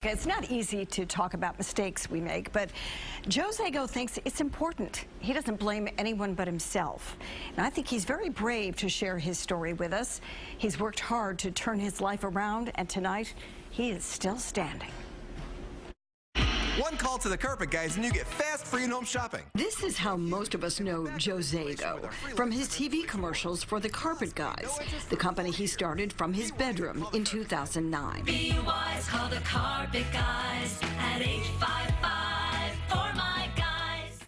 It's not easy to talk about mistakes we make, but Joe Zago thinks it's important. He doesn't blame anyone but himself. And I think he's very brave to share his story with us. He's worked hard to turn his life around, and tonight he is still standing. One call to the Carpet Guys and you get fast, free and home shopping. This is how most of us know Joe Zago, from his TV commercials for the Carpet Guys, the company he started from his bedroom in 2009. Be wise, call the Carpet Guys at 855 for my guys.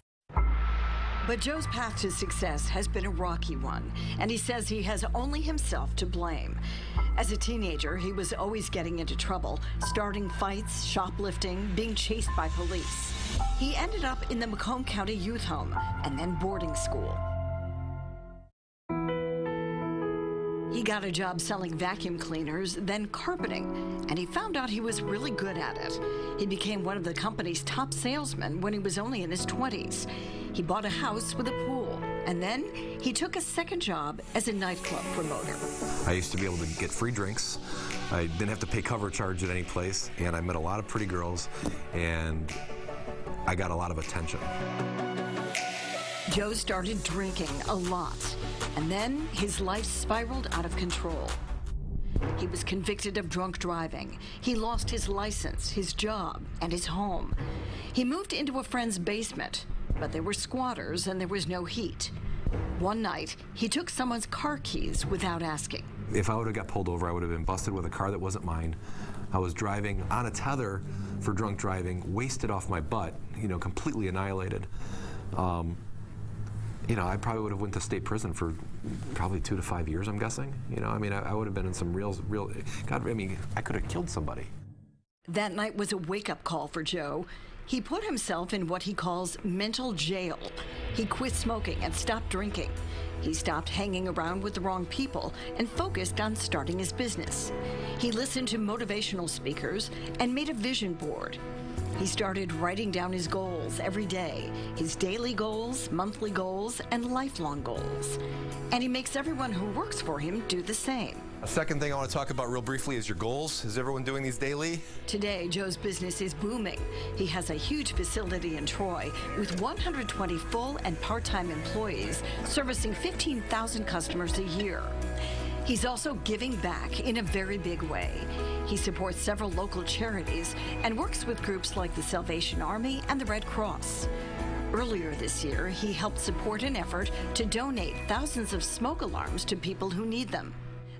But Joe's path to success has been a rocky one, and he says he has only himself to blame. As a teenager, he was always getting into trouble, starting fights, shoplifting, being chased by police. He ended up in the Macomb County Youth Home and then boarding school. He got a job selling vacuum cleaners, then carpeting, and he found out he was really good at it. He became one of the company's top salesmen when he was only in his 20s. He bought a house with a pool, and then he took a second job as a nightclub promoter. I used to be able to get free drinks. I didn't have to pay cover charge at any place, and I met a lot of pretty girls, and I got a lot of attention. Joe started drinking a lot, and then his life spiraled out of control. He was convicted of drunk driving. He lost his license, his job, and his home. He moved into a friend's basement, but there were squatters and there was no heat. One night, he took someone's car keys without asking. If I would have got pulled over, I would have been busted with a car that wasn't mine. I was driving on a tether for drunk driving, wasted off my butt, completely annihilated. I probably would have went to state prison for probably 2 to 5 years, I'm guessing. I would have been in some real, God, I could have killed somebody. That night was a wake-up call for Joe. He put himself in what he calls mental jail. He quit smoking and stopped drinking. He stopped hanging around with the wrong people and focused on starting his business. He listened to motivational speakers and made a vision board. He started writing down his goals every day, his daily goals, monthly goals, and lifelong goals. And he makes everyone who works for him do the same. A second thing I want to talk about real briefly is your goals. Is everyone doing these daily? Today, Joe's business is booming. He has a huge facility in Troy with 120 full and part-time employees servicing 15,000 customers a year. He's also giving back in a very big way. He supports several local charities and works with groups like the Salvation Army and the Red Cross. Earlier this year, he helped support an effort to donate thousands of smoke alarms to people who need them.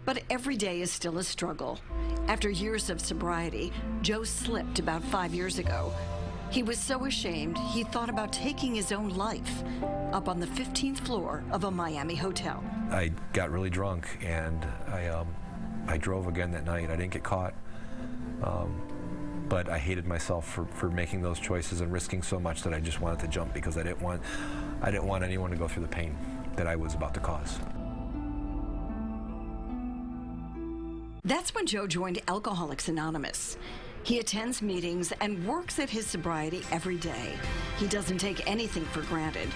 But every day is still a struggle. After years of sobriety, Joe slipped about 5 years ago. He was so ashamed, he thought about taking his own life up on the 15th floor of a Miami hotel. I got really drunk, and I drove again that night. I didn't get caught, but I hated myself for making those choices and risking so much that I just wanted to jump because I didn't want anyone to go through the pain that I was about to cause. That's when Joe joined Alcoholics Anonymous. He attends meetings and works at his sobriety every day. He doesn't take anything for granted.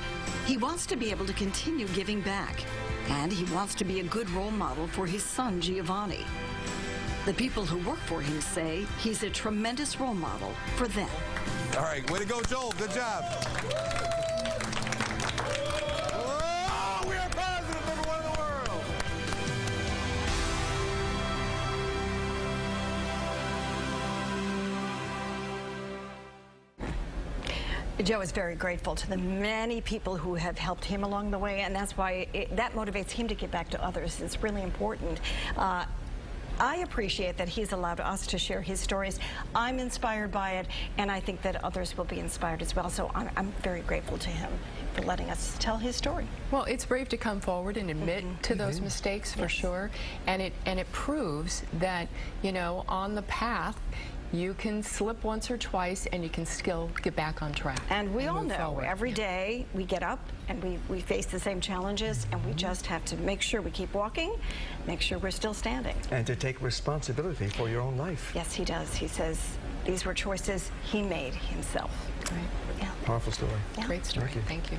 He wants to be able to continue giving back, and he wants to be a good role model for his son, Giovanni. The people who work for him say he's a tremendous role model for them. All right, way to go, Joel. Good job. Oh, we are positive, number one in the world. Joe is very grateful to the many people who have helped him along the way, and that's why that motivates him to give back to others. It's really important. I appreciate that he's allowed us to share his stories. I'm inspired by it, and I think that others will be inspired as well. So I'm very grateful to him for letting us tell his story. Well, it's brave to come forward and admit to those mistakes, for sure, and it proves that, on the path, you can slip once or twice and you can still get back on track. And we all know forward. every day we get up and we face the same challenges, and we just have to make sure we keep walking, make sure we're still standing. And to take responsibility for your own life. Yes, he does. He says these were choices he made himself. Right. Yeah. Powerful story. Yeah. Great story. Thank you. Thank you.